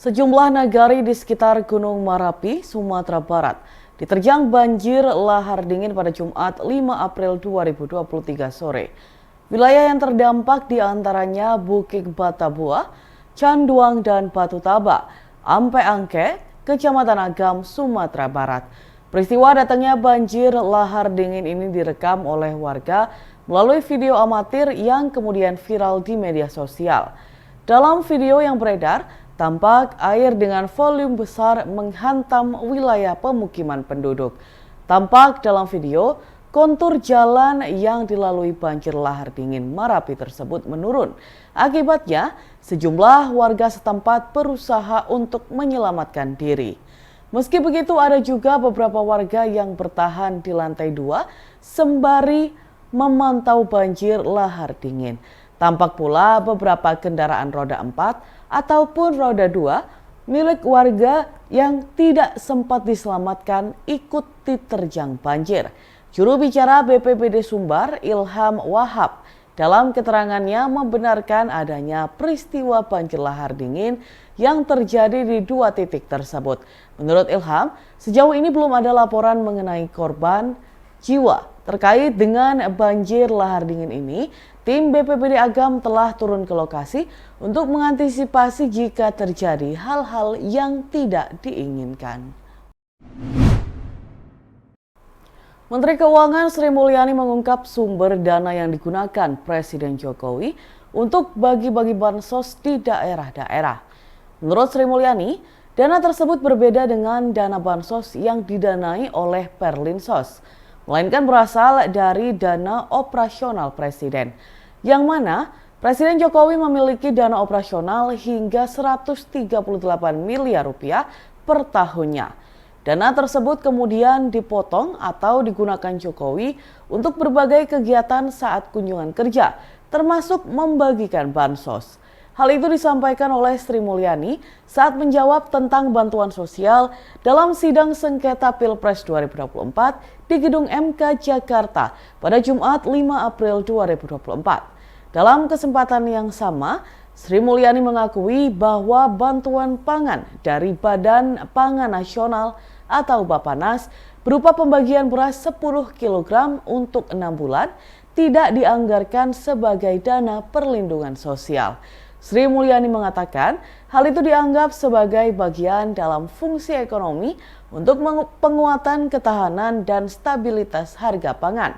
Sejumlah nagari di sekitar Gunung Merapi, Sumatera Barat diterjang banjir lahar dingin pada Jumat 5 April 2023 sore. Wilayah yang terdampak diantaranya Bukit Batabuah, Canduang, dan Batu Taba, Ampe Angke, Kecamatan Agam, Sumatera Barat. Peristiwa datangnya banjir lahar dingin ini direkam oleh warga melalui video amatir yang kemudian viral di media sosial. Dalam video yang beredar, tampak air dengan volume besar menghantam wilayah pemukiman penduduk. Tampak dalam video, kontur jalan yang dilalui banjir lahar dingin Merapi tersebut menurun. Akibatnya, sejumlah warga setempat berusaha untuk menyelamatkan diri. Meski begitu, ada juga beberapa warga yang bertahan di lantai 2 sembari memantau banjir lahar dingin. Tampak pula beberapa kendaraan roda 4 ataupun roda 2 milik warga yang tidak sempat diselamatkan ikut diterjang banjir. Juru bicara BPBD Sumbar, Ilham Wahab, dalam keterangannya membenarkan adanya peristiwa banjir lahar dingin yang terjadi di 2 titik tersebut. Menurut Ilham, sejauh ini belum ada laporan mengenai korban jiwa. Terkait dengan banjir lahar dingin ini, tim BPBD Agam telah turun ke lokasi untuk mengantisipasi jika terjadi hal-hal yang tidak diinginkan. Menteri Keuangan Sri Mulyani mengungkap sumber dana yang digunakan Presiden Jokowi untuk bagi-bagi bansos di daerah-daerah. Menurut Sri Mulyani, dana tersebut berbeda dengan dana bansos yang didanai oleh Perlinsos, melainkan berasal dari dana operasional Presiden, yang mana Presiden Jokowi memiliki dana operasional hingga 138 miliar rupiah per tahunnya. Dana tersebut kemudian dipotong atau digunakan Jokowi untuk berbagai kegiatan saat kunjungan kerja, termasuk membagikan bansos. Hal itu disampaikan oleh Sri Mulyani saat menjawab tentang bantuan sosial dalam sidang sengketa Pilpres 2024 di Gedung MK Jakarta pada Jumat 5 April 2024. Dalam kesempatan yang sama, Sri Mulyani mengakui bahwa bantuan pangan dari Badan Pangan Nasional atau Bappenas berupa pembagian beras 10 kg untuk 6 bulan tidak dianggarkan sebagai dana perlindungan sosial. Sri Mulyani mengatakan hal itu dianggap sebagai bagian dalam fungsi ekonomi untuk penguatan ketahanan dan stabilitas harga pangan.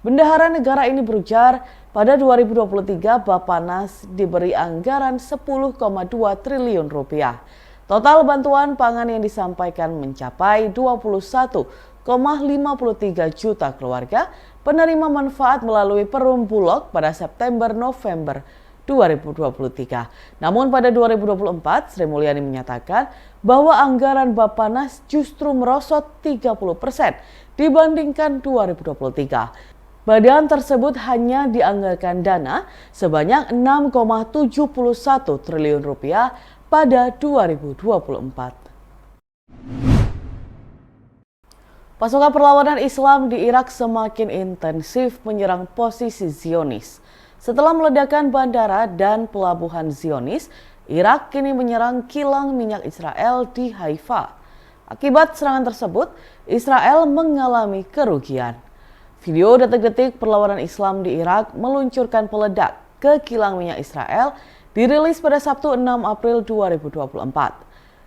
Bendahara negara ini berujar pada 2023 Bappenas diberi anggaran 10,2 triliun rupiah. Total bantuan pangan yang disampaikan mencapai 21,53 juta keluarga penerima manfaat melalui Perum Bulog pada September-November 2023. Namun pada 2024, Sri Mulyani menyatakan bahwa anggaran Bappenas justru merosot 30% dibandingkan 2023. Badan tersebut hanya dianggarkan dana sebanyak 6,71 triliun rupiah pada 2024. Pasukan perlawanan Islam di Irak semakin intensif menyerang posisi Zionis. Setelah meledakan bandara dan pelabuhan Zionis, Irak kini menyerang kilang minyak Israel di Haifa. Akibat serangan tersebut, Israel mengalami kerugian. Video detik-detik perlawanan Islam di Irak meluncurkan peledak ke kilang minyak Israel dirilis pada Sabtu 6 April 2024.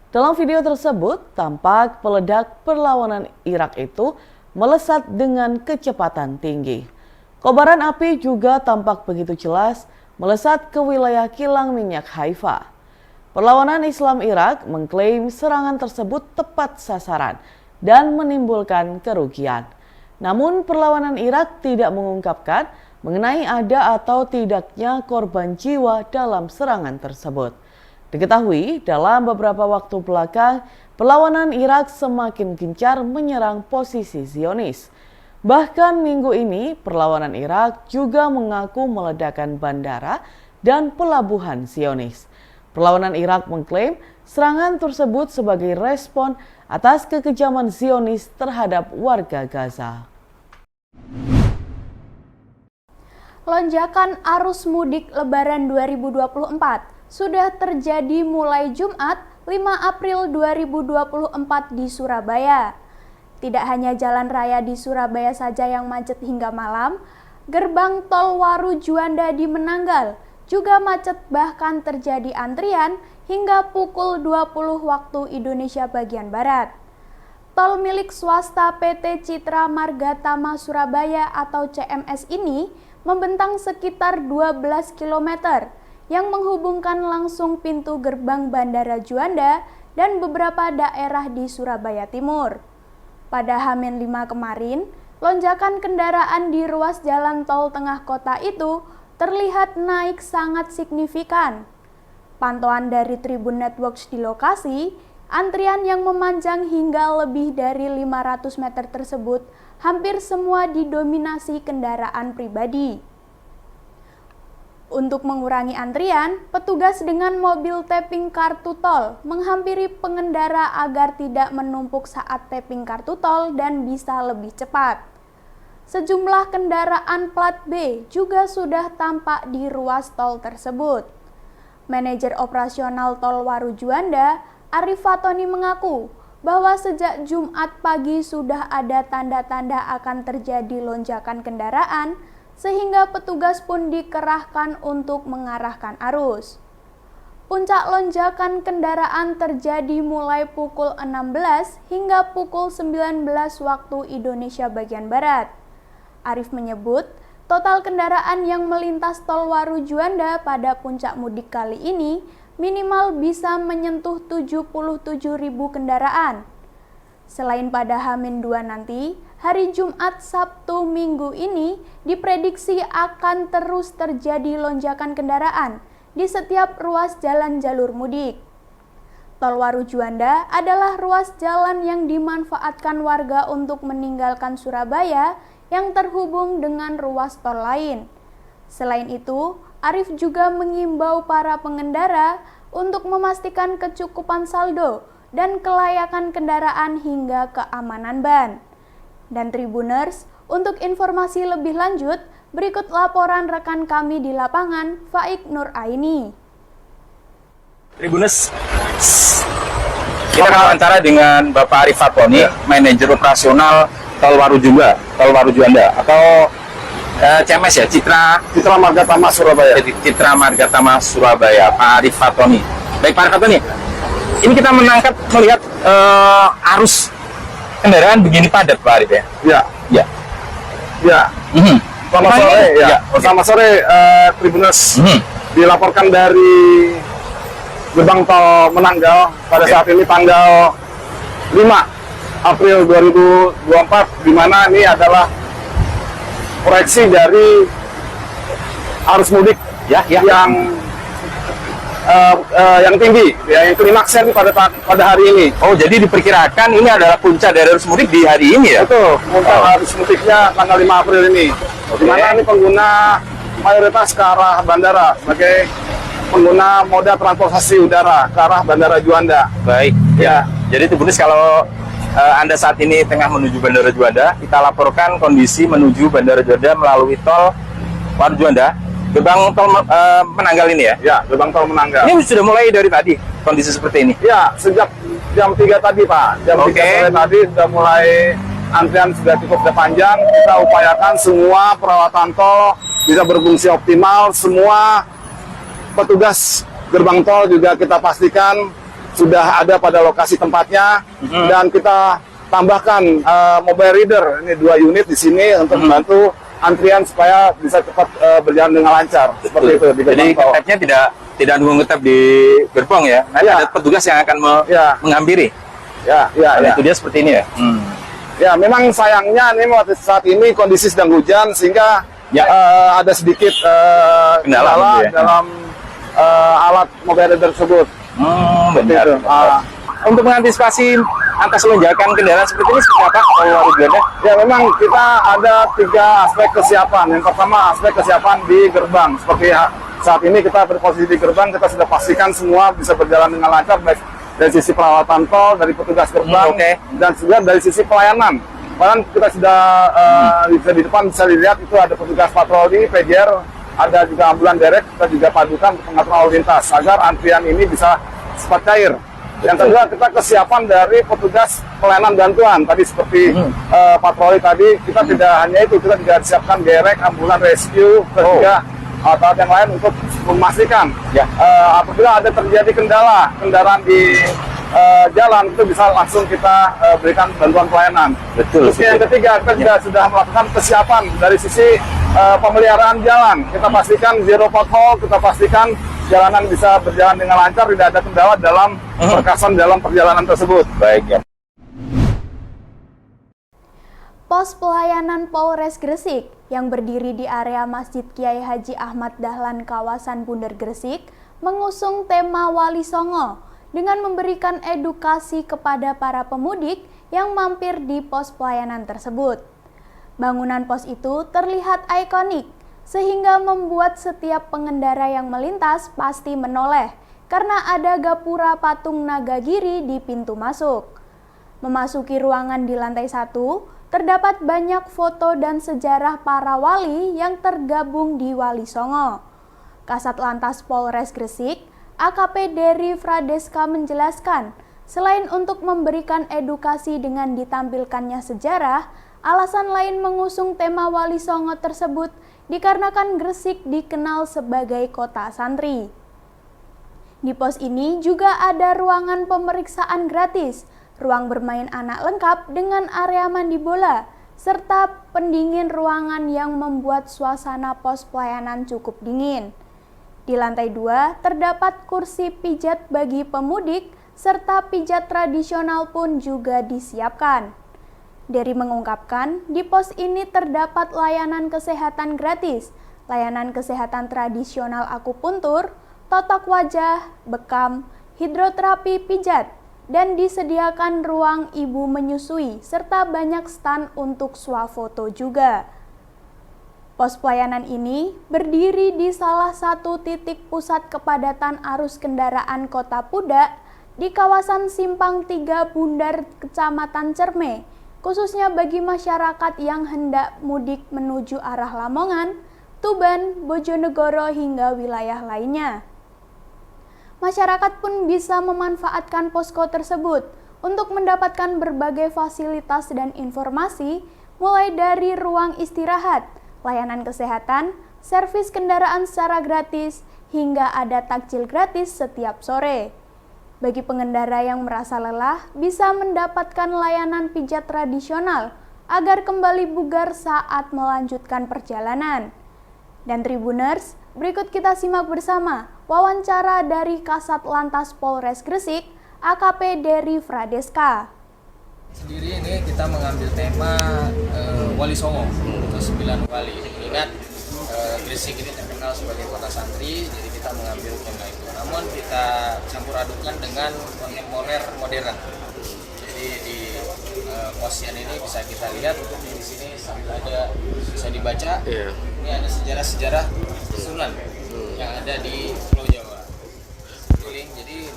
Dalam video tersebut, tampak peledak perlawanan Irak itu melesat dengan kecepatan tinggi. Kobaran api juga tampak begitu jelas melesat ke wilayah kilang minyak Haifa. Perlawanan Islam Irak mengklaim serangan tersebut tepat sasaran dan menimbulkan kerugian. Namun perlawanan Irak tidak mengungkapkan mengenai ada atau tidaknya korban jiwa dalam serangan tersebut. Diketahui dalam beberapa waktu belakang, perlawanan Irak semakin gencar menyerang posisi Zionis. Bahkan minggu ini, perlawanan Irak juga mengaku meledakkan bandara dan pelabuhan Zionis. Perlawanan Irak mengklaim serangan tersebut sebagai respon atas kekejaman Zionis terhadap warga Gaza. Lonjakan arus mudik Lebaran 2024 sudah terjadi mulai Jumat 5 April 2024 di Surabaya. Tidak hanya jalan raya di Surabaya saja yang macet hingga malam, gerbang tol Waru Juanda di Menanggal juga macet, bahkan terjadi antrian hingga pukul 20 waktu Indonesia bagian Barat. Tol milik swasta PT Citra Marga Tama Surabaya atau CMS ini membentang sekitar 12 km yang menghubungkan langsung pintu gerbang Bandara Juanda dan beberapa daerah di Surabaya Timur. Pada H-5 kemarin, lonjakan kendaraan di ruas jalan tol tengah kota itu terlihat naik sangat signifikan. Pantauan dari Tribun Networks di lokasi, antrian yang memanjang hingga lebih dari 500 meter tersebut hampir semua didominasi kendaraan pribadi. Untuk mengurangi antrian, petugas dengan mobil tapping kartu tol menghampiri pengendara agar tidak menumpuk saat tapping kartu tol dan bisa lebih cepat. Sejumlah kendaraan plat B juga sudah tampak di ruas tol tersebut. Manajer operasional Tol Waru Juanda, Arif Fatoni mengaku bahwa sejak Jumat pagi sudah ada tanda-tanda akan terjadi lonjakan kendaraan, sehingga petugas pun dikerahkan untuk mengarahkan arus. Puncak lonjakan kendaraan terjadi mulai pukul 16 hingga pukul 19 waktu Indonesia bagian Barat. Arif menyebut, total kendaraan yang melintas Tol Waru Juanda pada puncak mudik kali ini minimal bisa menyentuh 77.000 kendaraan. Selain pada H-2 nanti, hari Jumat, Sabtu, Minggu ini diprediksi akan terus terjadi lonjakan kendaraan di setiap ruas jalan jalur mudik. Tol Waru Juanda adalah ruas jalan yang dimanfaatkan warga untuk meninggalkan Surabaya yang terhubung dengan ruas tol lain. Selain itu, Arif juga mengimbau para pengendara untuk memastikan kecukupan saldo dan kelayakan kendaraan hingga keamanan ban. Dan Tribuners, untuk informasi lebih lanjut, berikut laporan rekan kami di lapangan, Faik Nur Aini. Tribuners, kita wawancara dengan Bapak Arif Fatoni, manajer operasional Tol Waru Juanda atau CMS ya, Citra Marga Tama Surabaya. Citra Marga Tama Surabaya, Pak Arif Fatoni. Baik Pak Arif Fatoni, ini kita melihat arus kendaraan begini padat Pak Arif ya? Ya. Selamat sore ya. Selamat sore Tribuners. Dilaporkan dari gerbang tol Menanggal pada saat ini tanggal 5 April 2024, di mana ini adalah proyeksi dari arus mudik yang tinggi, yang klimaksnya pada hari ini. Oh, jadi diperkirakan ini adalah puncak dari arus mudik di hari ini ya? Betul, puncak arus mudiknya tanggal 5 April ini. Di mana ini pengguna mayoritas ke arah bandara sebagai pengguna moda transportasi udara ke arah Bandara Juanda. Baik, ya. Jadi Tribuners, kalau Anda saat ini tengah menuju Bandara Juanda, kita laporkan kondisi menuju Bandara Juanda melalui tol Waru Juanda, gerbang tol Menanggal ini ya? Ya, gerbang tol Menanggal. Ini sudah mulai dari tadi kondisi seperti ini? Ya, sejak jam 3 tadi Pak. Jam 3 sore tadi sudah mulai, antrian sudah cukup panjang. Kita upayakan semua perawatan tol bisa berfungsi optimal. Semua petugas gerbang tol juga kita pastikan sudah ada pada lokasi tempatnya, dan kita tambahkan mobile reader, ini 2 unit di sini untuk membantu antrian supaya bisa cepat berjalan dengan lancar. Seperti itu di gerbang tol. Jadi ketapnya tidak nunggu ketap di gerbong ya? Nanti ada petugas yang akan menghampiri. Itu dia seperti ini ya? Ya, memang sayangnya nih saat ini kondisi sedang hujan sehingga ada sedikit kendala dalam alat mobile reader tersebut. Benar. Untuk mengantisipasi atas lonjakan kendaraan seperti ini seperti apa Tol Waru Juanda? Ya, memang kita ada 3 aspek kesiapan. Yang pertama, aspek kesiapan di gerbang. Seperti saat ini kita berposisi di gerbang, kita sudah pastikan semua bisa berjalan dengan lancar, baik dari sisi perawatan tol, dari petugas gerbang, dan juga dari sisi pelayanan. Bahkan kita sudah di depan bisa dilihat itu ada petugas patroli, PJR, ada juga ambulan derek, kita juga padukan untuk mengatur lalu lintas agar antrian ini bisa cepat cair. Yang kedua, kita kesiapan dari petugas pelayanan bantuan. Tadi seperti patroli tadi, kita tidak hanya itu, kita juga siapkan derek, ambulan, rescue, ketiga alat yang lain untuk memastikan apabila ada terjadi kendaraan di jalan, itu bisa langsung kita berikan bantuan pelayanan. Betul. Terus yang ketiga, kita juga sudah melakukan kesiapan dari sisi pemeliharaan jalan. Kita pastikan zero pothole, kita pastikan jalanan bisa berjalan dengan lancar, tidak ada kendala dalam perkasan dalam perjalanan tersebut. Baik ya. Pos pelayanan Polres Gresik yang berdiri di area Masjid Kiai Haji Ahmad Dahlan kawasan Bunder Gresik mengusung tema Wali Songo dengan memberikan edukasi kepada para pemudik yang mampir di pos pelayanan tersebut. Bangunan pos itu terlihat ikonik sehingga membuat setiap pengendara yang melintas pasti menoleh karena ada gapura patung Nagagiri di pintu masuk. Memasuki ruangan di lantai 1, terdapat banyak foto dan sejarah para wali yang tergabung di Wali Songo. Kasat Lantas Polres Gresik, AKP Dery Fradeska menjelaskan, selain untuk memberikan edukasi dengan ditampilkannya sejarah, alasan lain mengusung tema Wali Songo tersebut dikarenakan Gresik dikenal sebagai kota santri. Di pos ini juga ada ruangan pemeriksaan gratis, ruang bermain anak lengkap dengan area mandi bola, serta pendingin ruangan yang membuat suasana pos pelayanan cukup dingin. Di lantai 2 terdapat kursi pijat bagi pemudik, serta pijat tradisional pun juga disiapkan. Dery mengungkapkan, di pos ini terdapat layanan kesehatan gratis, layanan kesehatan tradisional akupuntur, totok wajah, bekam, hidroterapi pijat, dan disediakan ruang ibu menyusui, serta banyak stand untuk swafoto juga. Pos pelayanan ini berdiri di salah satu titik pusat kepadatan arus kendaraan Kota Pudak di kawasan Simpang 3 Bundar, Kecamatan Cerme, khususnya bagi masyarakat yang hendak mudik menuju arah Lamongan, Tuban, Bojonegoro hingga wilayah lainnya. Masyarakat pun bisa memanfaatkan posko tersebut untuk mendapatkan berbagai fasilitas dan informasi, mulai dari ruang istirahat, layanan kesehatan, servis kendaraan secara gratis, hingga ada takjil gratis setiap sore. Bagi pengendara yang merasa lelah, bisa mendapatkan layanan pijat tradisional agar kembali bugar saat melanjutkan perjalanan. Dan Tribuners, berikut kita simak bersama wawancara dari Kasat Lantas Polres Gresik, AKP Dery Fradeska. Sendiri ini kita mengambil tema Wali Songo atau 9 wali. Ingat Gresik ini terkenal sebagai kota santri, jadi kita mengambil tema itu. Namun kita campur adukan dengan kontemporer modern. Jadi di posisian ini bisa kita lihat di sini ada, bisa dibaca. Ini ada sejarah-sejarah Sunan yang ada di Pulau Jawa. Jadi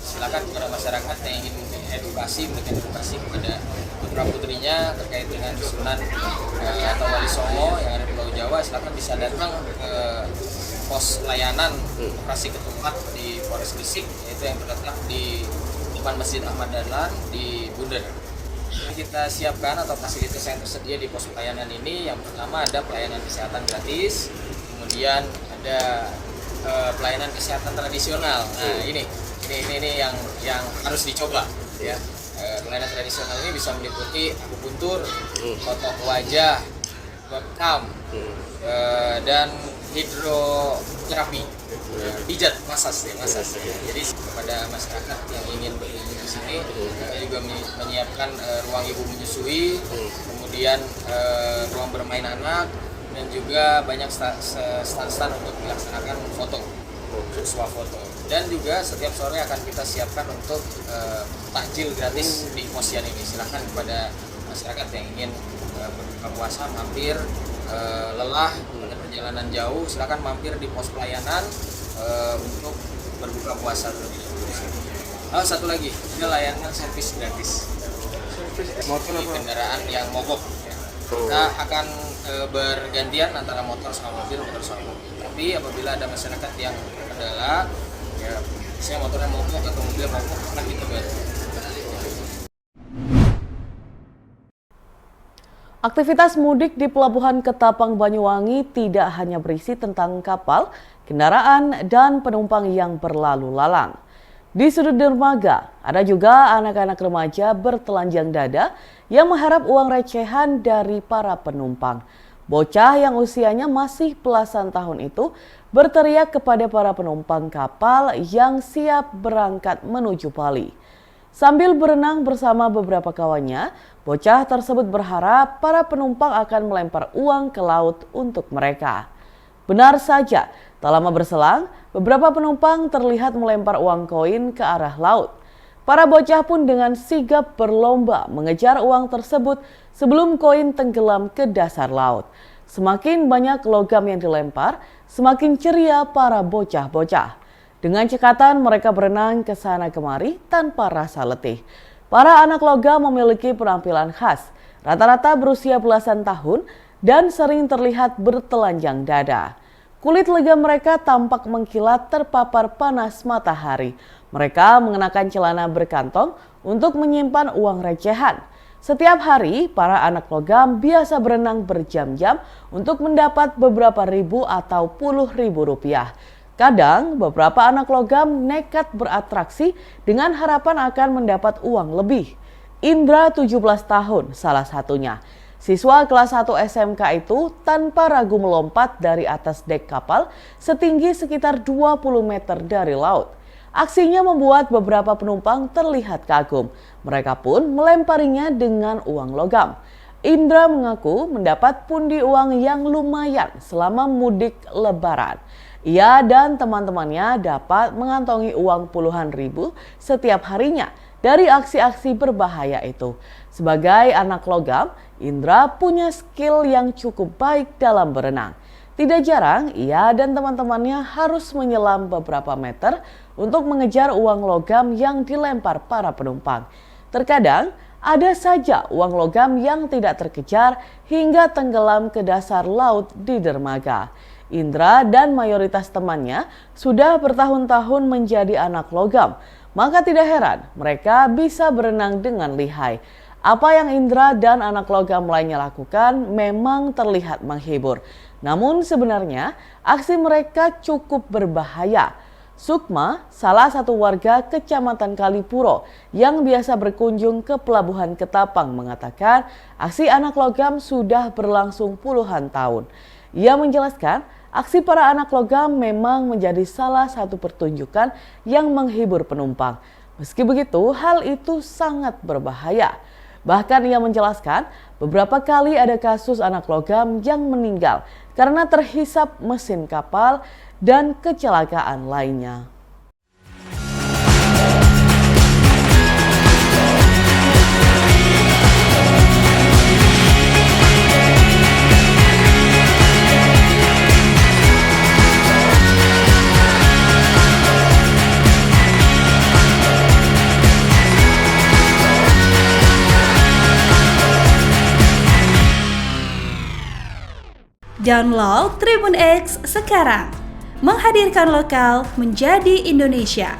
silakan kepada masyarakat yang ingin memberikan edukasi kepada putra-putrinya terkait dengan Sunan atau Wali Songo yang ada di Pulau Jawa, silakan bisa datang ke pos layanan operasi ketupat di Polres Gresik, yaitu yang terletak di depan Masjid Ahmad Dahlan di Bunder. Kita siapkan atau fasilitas yang tersedia di pos pelayanan ini, yang pertama ada pelayanan kesehatan gratis, kemudian ada pelayanan kesehatan tradisional. Nah ini yang harus dicoba ya. Pelayanan tradisional ini bisa meliputi akupuntur, totok wajah, bekam, dan hidroterapi, pijat, masas. Jadi kepada masyarakat yang ingin berkunjung di sini, kita juga menyiapkan ruang ibu menyusui, kemudian ruang bermain anak, dan juga banyak stand-stand untuk dilaksanakan foto, swafoto. Dan juga setiap sore akan kita siapkan untuk takjil gratis di posisian ini. Silakan kepada masyarakat yang ingin berbuka puasa mampir, lelah pada perjalanan jauh, silakan mampir di pos pelayanan untuk berbuka puasa terlebih dahulu. Satu lagi, ada layanan servis gratis di kendaraan yang mogok. Kita akan bergantian antara motor sama mobil. Tapi apabila ada masyarakat yang terkendala, ya Misalnya motornya mogok atau mobilnya mogok akan ditegur. Aktivitas mudik di Pelabuhan Ketapang Banyuwangi tidak hanya berisi tentang kapal, kendaraan, dan penumpang yang berlalu lalang. Di sudut dermaga, ada juga anak-anak remaja bertelanjang dada yang mengharap uang recehan dari para penumpang. Bocah yang usianya masih belasan tahun itu berteriak kepada para penumpang kapal yang siap berangkat menuju Bali. Sambil berenang bersama beberapa kawannya, bocah tersebut berharap para penumpang akan melempar uang ke laut untuk mereka. Benar saja, tak lama berselang, beberapa penumpang terlihat melempar uang koin ke arah laut. Para bocah pun dengan sigap berlomba mengejar uang tersebut sebelum koin tenggelam ke dasar laut. Semakin banyak logam yang dilempar, semakin ceria para bocah-bocah. Dengan cekatan mereka berenang ke sana kemari tanpa rasa letih. Para anak logam memiliki penampilan khas, rata-rata berusia belasan tahun dan sering terlihat bertelanjang dada. Kulit legam mereka tampak mengkilat terpapar panas matahari. Mereka mengenakan celana berkantong untuk menyimpan uang recehan. Setiap hari, para anak logam biasa berenang berjam-jam untuk mendapat beberapa ribu atau puluh ribu rupiah. Kadang, beberapa anak logam nekat beratraksi dengan harapan akan mendapat uang lebih. Indra, 17 tahun, salah satunya. Siswa kelas 1 SMK itu tanpa ragu melompat dari atas dek kapal setinggi sekitar 20 meter dari laut. Aksinya membuat beberapa penumpang terlihat kagum. Mereka pun melemparinya dengan uang logam. Indra mengaku mendapat pundi uang yang lumayan selama mudik Lebaran. Ia dan teman-temannya dapat mengantongi uang puluhan ribu setiap harinya dari aksi-aksi berbahaya itu. Sebagai anak logam, Indra punya skill yang cukup baik dalam berenang. Tidak jarang, ia dan teman-temannya harus menyelam beberapa meter untuk mengejar uang logam yang dilempar para penumpang. Terkadang, ada saja uang logam yang tidak terkejar hingga tenggelam ke dasar laut di dermaga. Indra dan mayoritas temannya sudah bertahun-tahun menjadi anak logam, maka tidak heran mereka bisa berenang dengan lihai. Apa yang Indra dan anak logam lainnya lakukan memang terlihat menghibur. Namun sebenarnya aksi mereka cukup berbahaya. Sukma, salah satu warga Kecamatan Kalipuro yang biasa berkunjung ke Pelabuhan Ketapang mengatakan aksi anak logam sudah berlangsung puluhan tahun. Ia menjelaskan aksi para anak logam memang menjadi salah satu pertunjukan yang menghibur penumpang. Meski begitu, hal itu sangat berbahaya. Bahkan ia menjelaskan beberapa kali ada kasus anak logam yang meninggal karena terhisap mesin kapal dan kecelakaan lainnya. Download Tribun X sekarang, menghadirkan lokal menjadi Indonesia.